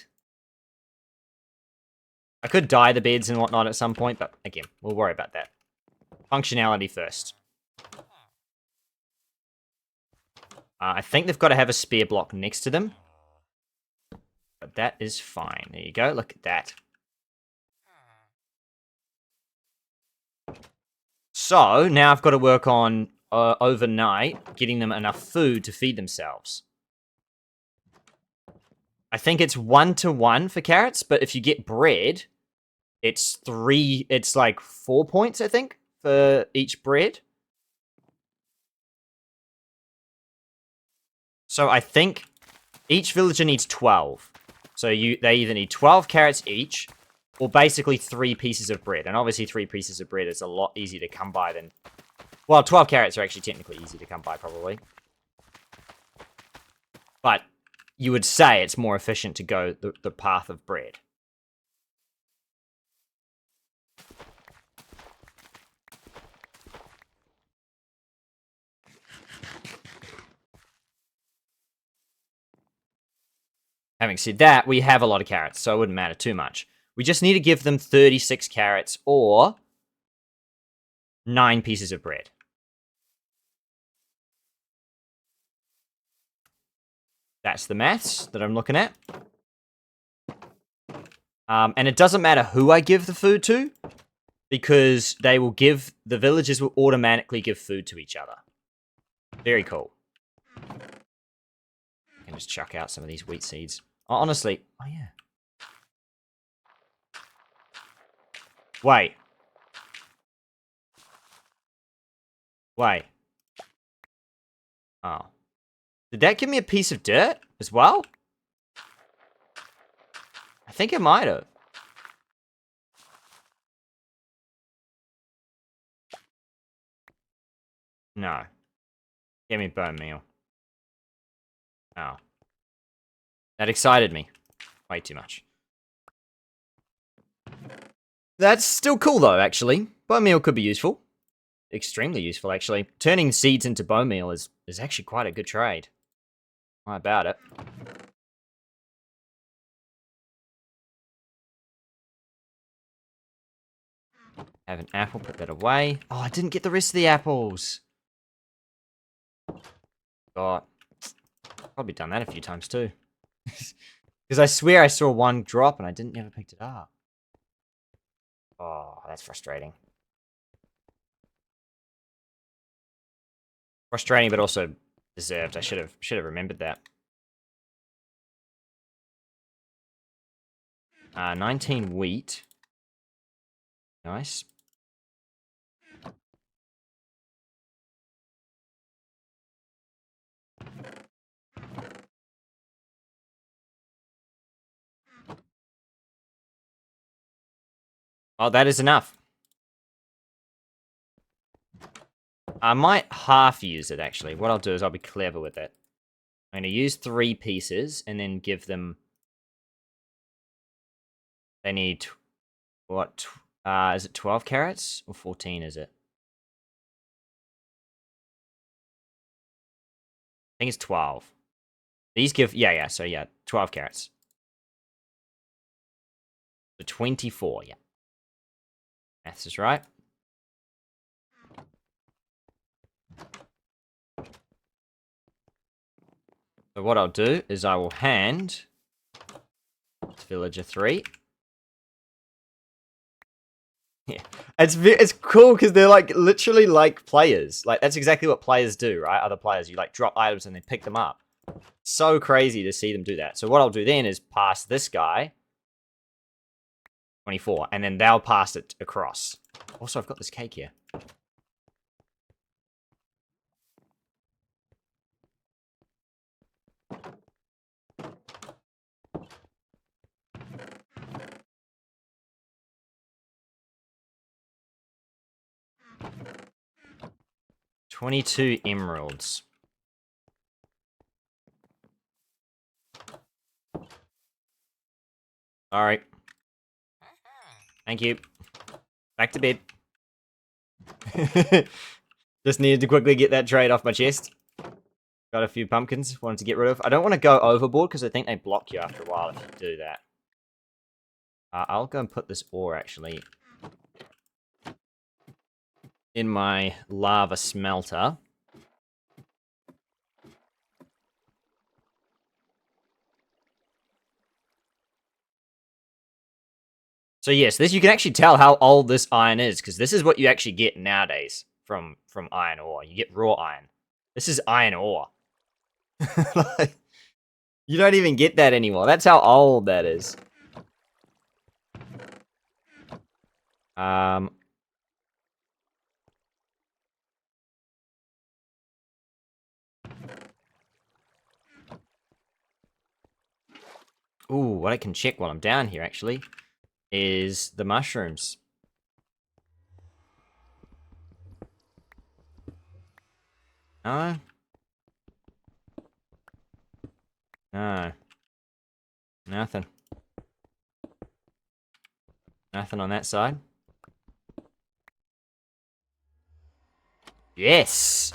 [SPEAKER 1] I could dye the beds and whatnot at some point, but again, we'll worry about that. Functionality first. I think they've got to have a spear block next to them. But that is fine. There you go. Look at that. So, now I've got to work on, overnight, getting them enough food to feed themselves. I think it's 1-to-1 for carrots, but if you get bread, it's like 4 points, I think, for each bread. So I think each villager needs 12. So they either need 12 carrots each, or basically 3 pieces of bread. And obviously 3 pieces of bread is a lot easier to come by than... Well, 12 carrots are actually technically easy to come by, probably. But you would say it's more efficient to go the path of bread. Having said that, we have a lot of carrots, so it wouldn't matter too much. We just need to give them 36 carrots or 9 pieces of bread. That's the maths that I'm looking at. And it doesn't matter who I give the food to, because the villagers will automatically give food to each other. Very cool. I can just chuck out some of these wheat seeds. Oh, honestly, oh yeah. Wait. Oh. Did that give me a piece of dirt as well? I think it might have. No. Give me bone meal. Oh. That excited me. Way too much. That's still cool though, actually. Bone meal could be useful. Extremely useful, actually. Turning seeds into bone meal is actually quite a good trade. How about it? Have an apple, put that away. Oh, I didn't get the rest of the apples. God. Probably done that a few times too. Because I swear I saw one drop and I didn't ever pick it up. Oh, that's frustrating. Frustrating, but also deserved. I should have remembered that. 19 wheat. Nice. Oh, that is enough. I might half use it, actually. What I'll do is I'll be clever with it. I'm going to use 3 pieces and then give them... They need... What? Is it 12 carrots? Or 14, is it? I think it's 12. These give... Yeah, so yeah, 12 carrots. So 24, yeah. Maths is right. So what I'll do is I will hand to villager 3. Yeah, it's cool because they're like literally like players. Like that's exactly what players do, right? Other players, you like drop items and they pick them up. So crazy to see them do that. So what I'll do then is pass this guy 24, and then they'll pass it across. Also, I've got this cake here. $22 emeralds. Alright. Thank you. Back to bed. Just needed to quickly get that trade off my chest. Got a few pumpkins, wanted to get rid of. I don't want to go overboard because I think they block you after a while if you do that. I'll go and put this ore, actually, in my lava smelter. So yes, this you can actually tell how old this iron is, because this is what you actually get nowadays from iron ore. You get raw iron. This is iron ore. Like, you don't even get that anymore. That's how old that is. Ooh, what I can check while I'm down here, actually, is the mushrooms. No? No. Nothing. Nothing on that side. Yes!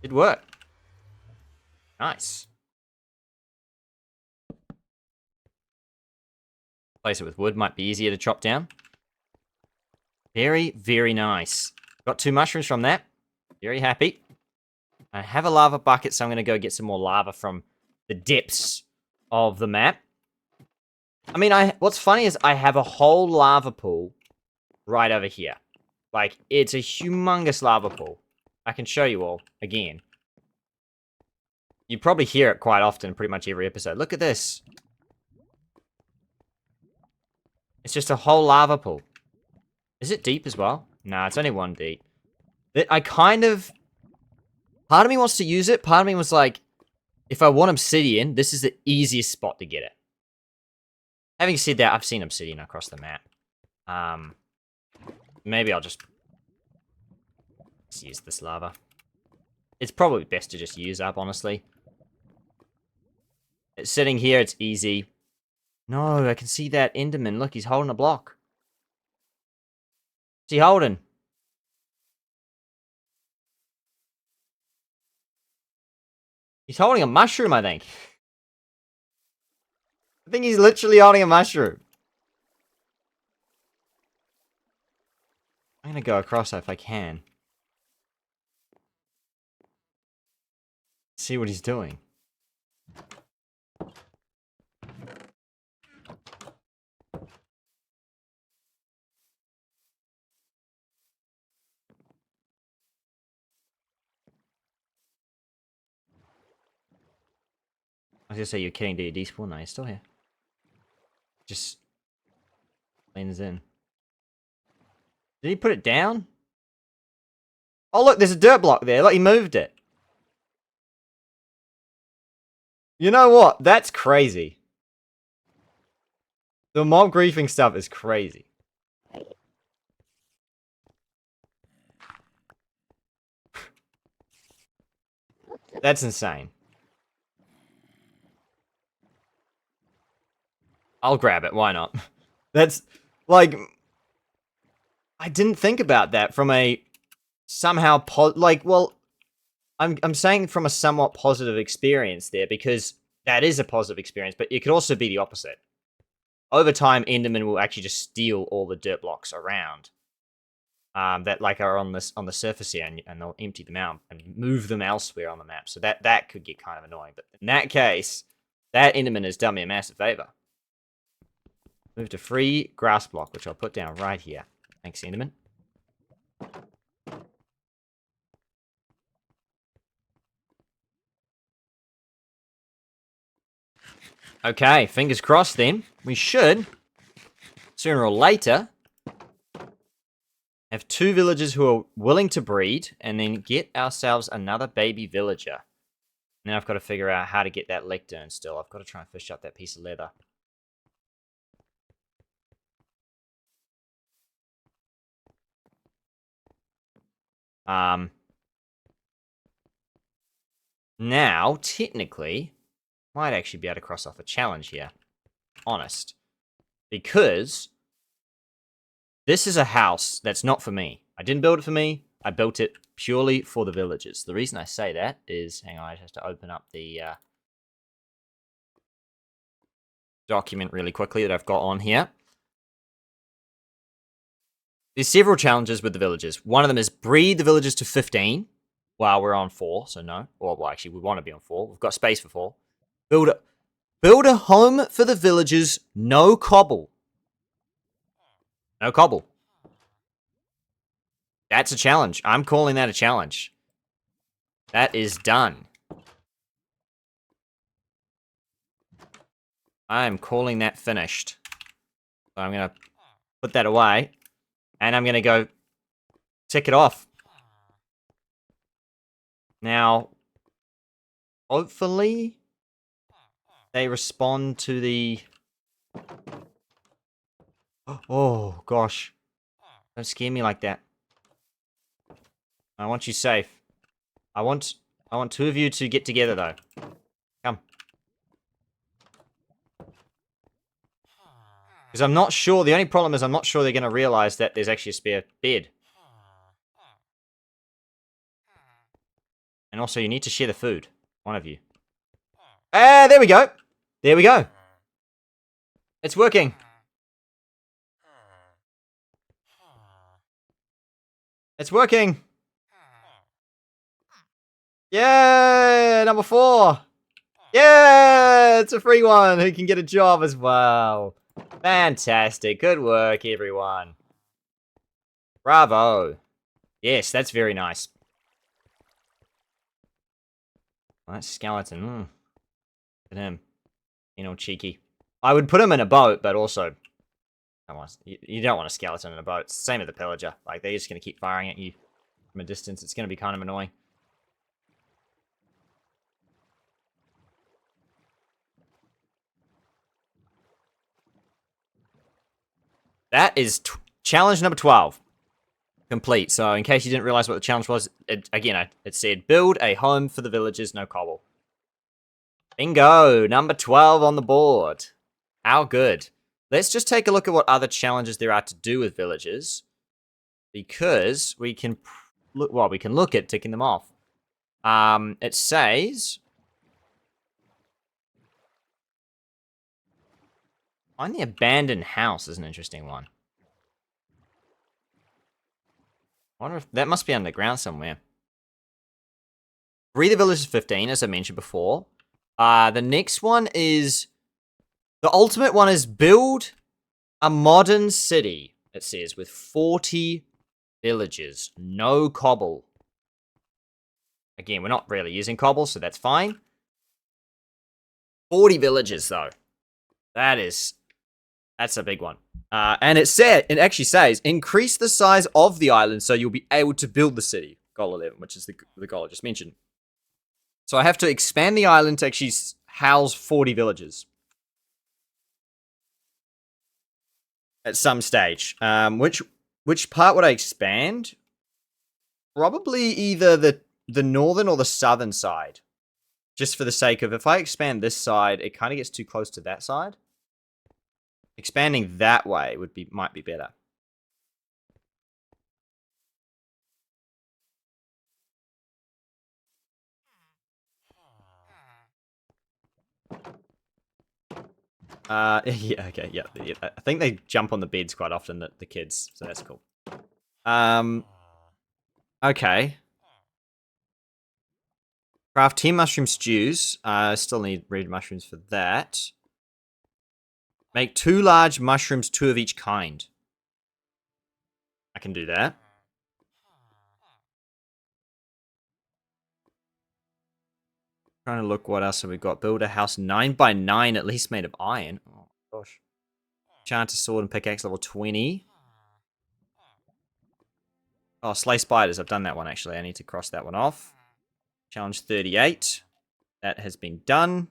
[SPEAKER 1] Did work. Nice. Place it with wood might be easier to chop down. Very, very nice. Got 2 mushrooms from that. Very happy. I have a lava bucket, so I'm going to go get some more lava from the depths of the map. I mean, what's funny is I have a whole lava pool right over here. Like, it's a humongous lava pool. I can show you all again. You probably hear it quite often, pretty much every episode. Look at this. It's just a whole lava pool. Is it deep as well? Nah, it's only 1 deep. I kind of... Part of me wants to use it. Part of me was like, if I want obsidian, this is the easiest spot to get it. Having said that, I've seen obsidian across the map. Maybe I'll just use this lava. It's probably best to just use up, honestly. It's sitting here, it's easy. No, I can see that Enderman. Look, he's holding a block. What's he holding? He's holding a mushroom, I think. I think he's literally holding a mushroom. I'm gonna go across if I can. See what he's doing. I was gonna say you're kidding, do you despawn? No, he's still here. Just leans in. Did he put it down? Oh look, there's a dirt block there. Look, he moved it. You know what? That's crazy. The mob griefing stuff is crazy. That's insane. I'll grab it, why not? That's, like... I didn't think about that from a... Somehow, well... I'm saying from a somewhat positive experience there, because that is a positive experience, but it could also be the opposite. Over time, Enderman will actually just steal all the dirt blocks around. That like are on the surface here, and they'll empty them out and move them elsewhere on the map. So that could get kind of annoying. But in that case, that Enderman has done me a massive favor. Move to free grass block, which I'll put down right here. Thanks, Enderman. Okay, fingers crossed then. We should, sooner or later, have 2 villagers who are willing to breed, and then get ourselves another baby villager. Now I've got to figure out how to get that lectern still. I've got to try and fish up that piece of leather. Now, technically, might actually be able to cross off a challenge here. honest. Because this is a house that's not for me. I didn't build it for me. I built it purely for the villagers. The reason I say that is, hang on, I just have to open up the document really quickly that I've got on here. There's several challenges with the villagers. One of them is breed the villagers to 15 while we're on 4, so no. Well, actually, we want to be on 4. We've got space for 4. Build a home for the villagers, no cobble. No cobble. That's a challenge. I'm calling that a challenge. That is done. I'm calling that finished. So I'm going to put that away. And I'm going to go tick it off. Now, hopefully, they respond to the... Oh, gosh. Don't scare me like that. I want you safe. I want 2 of you to get together, though. Come. Because I'm not sure, the only problem is I'm not sure they're going to realize that there's actually a spare bed. And also, you need to share the food. One of you. Ah, there we go. There we go. It's working. It's working. Yeah, number 4. Yeah, it's a free one who can get a job as well. Fantastic. Good work, everyone. Bravo. Yes, that's very nice. That skeleton. Look at him. Being all cheeky. I would put him in a boat, but also... You don't want a skeleton in a boat. It's the same with the pillager. Like, they're just going to keep firing at you from a distance. It's going to be kind of annoying. That is challenge number 12. Complete. So, in case you didn't realize what the challenge was, it said, build a home for the villagers, no cobble. Bingo! Number 12 on the board. How good. Let's just take a look at what other challenges there are to do with villagers. Because we can look at ticking them off. It says... Find the abandoned house is an interesting one. I wonder if that must be underground somewhere. Breed the villagers 15, as I mentioned before. The next one is... The ultimate one is build a modern city, it says, with 40 villages. No cobble. Again, we're not really using cobble, so that's fine. 40 villages, though. That's a big one. And it actually says, increase the size of the island so you'll be able to build the city. Goal 11, which is the goal I just mentioned. So I have to expand the island to actually house 40 villages. At some stage. Which part would I expand? Probably either the northern or the southern side. Just for the sake of, if I expand this side, it kind of gets too close to that side. Expanding that way might be better. Yeah, okay, yeah. I think they jump on the beds quite often, the kids, so that's cool. Okay. Craft 10 mushroom stews. Still need red mushrooms for that. Make 2 large mushrooms, 2 of each kind. I can do that. Trying to look what else have we got. Build a house 9x9, at least made of iron. Oh, gosh. Enchant a sword and pickaxe level 20. Oh, slay spiders. I've done that one, actually. I need to cross that one off. Challenge 38. That has been done.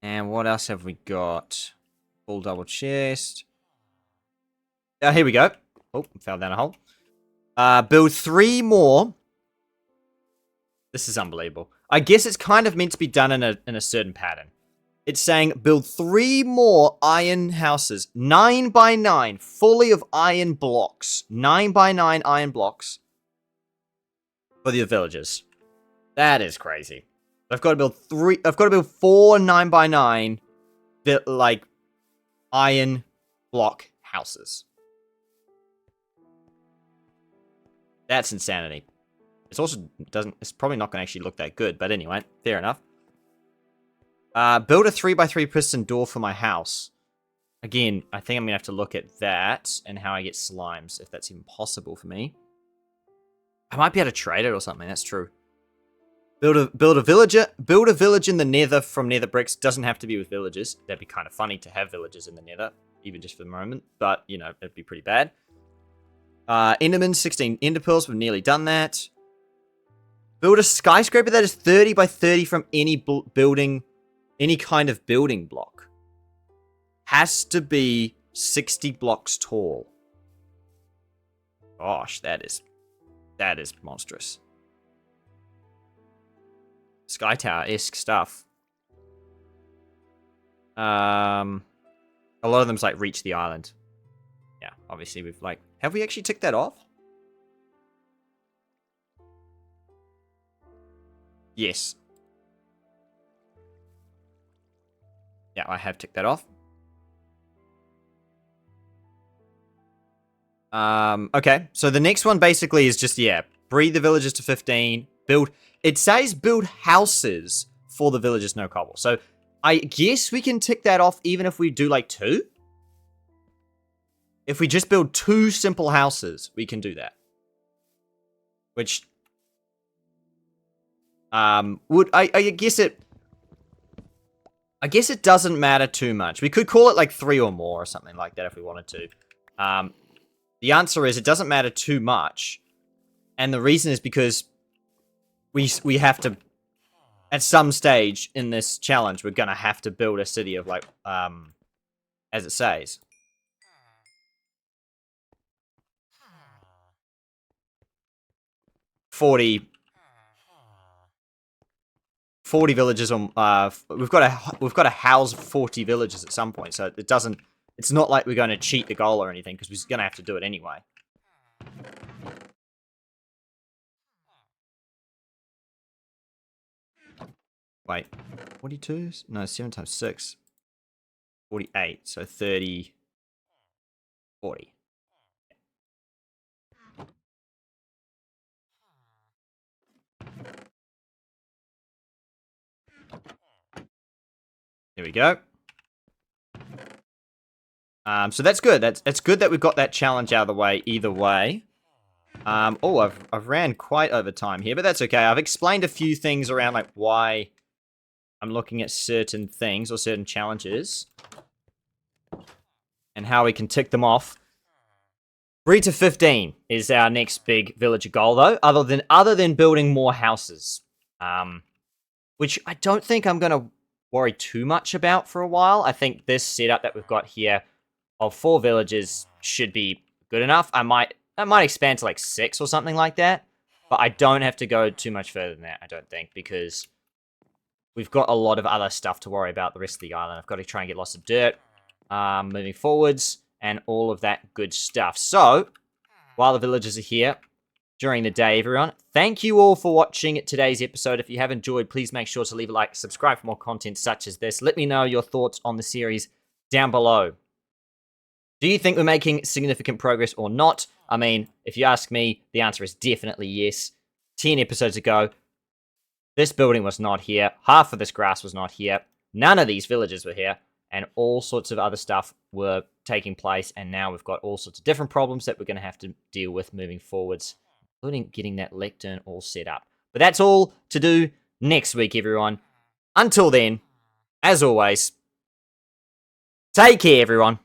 [SPEAKER 1] And what else have we got? Full double chest. Here we go. Oh, fell down a hole. Build 3 more. This is unbelievable. I guess it's kind of meant to be done in a certain pattern. It's saying build 3 more iron houses. 9 by 9. Fully of iron blocks. 9 by 9 iron blocks. For the villagers. That is crazy. I've got to build 3. I've got to build 4 9 by 9. Like iron block houses. That's insanity. It's also doesn't. It's probably not going to actually look that good, but anyway, fair enough. Build a 3x3 piston door for my house. Again, I think I'm gonna have to look at that and how I get slimes, if that's even possible for me. I might be able to trade it or something. That's true. Build a village in the Nether from Nether bricks. Doesn't have to be with villagers. That'd be kind of funny to have villagers in the Nether, even just for the moment. But you know, it'd be pretty bad. Enderman 16 ender pearls. We've nearly done that. Build a skyscraper that is 30 by 30 from any building, any kind of building block. Has to be 60 blocks tall. Gosh, that is monstrous. Sky Tower-esque stuff. A lot of them's like reach the island. Yeah, obviously we've like... Have we actually ticked that off? Yes. Yeah, I have ticked that off. Okay, so the next one basically is just, yeah, breed the villagers to 15, build... It says build houses for the villagers, no cobble. So I guess we can tick that off even if we do like 2. If we just build 2 simple houses, we can do that. Which... would... I guess it... I guess it doesn't matter too much. We could call it like 3 or more or something like that if we wanted to. The answer is it doesn't matter too much. And the reason is because we have to, at some stage in this challenge, we're going to have to build a city of like, as it says. Forty villages on, we've got to house 40 villages at some point, so it doesn't, it's not like we're going to cheat the goal or anything, because we're going to have to do it anyway. Wait, 42? No, 7 times 6. 48, so 30, 40. There we go. So that's good. It's good that we've got that challenge out of the way either way. Oh, I've ran quite over time here, but that's okay. I've explained a few things around like why I'm looking at certain things or certain challenges and how we can tick them off. Breed to 15 is our next big villager goal, though. Other than building more houses, which I don't think I'm gonna worry too much about for a while. I think this setup that we've got here of 4 villages should be good enough. I might expand to like 6 or something like that, but I don't have to go too much further than that, I don't think, because we've got a lot of other stuff to worry about the rest of the island. I've got to try and get lots of dirt moving forwards and all of that good stuff. So, while the villagers are here during the day, everyone, thank you all for watching today's episode. If you have enjoyed, please make sure to leave a like, subscribe for more content such as this. Let me know your thoughts on the series down below. Do you think we're making significant progress or not? I mean, if you ask me, the answer is definitely yes. 10 episodes ago, this building was not here. Half of this grass was not here. None of these villages were here. And all sorts of other stuff were taking place. And now we've got all sorts of different problems that we're going to have to deal with moving forwards, including getting that lectern all set up. But that's all to do next week, everyone. Until then, as always, take care, everyone.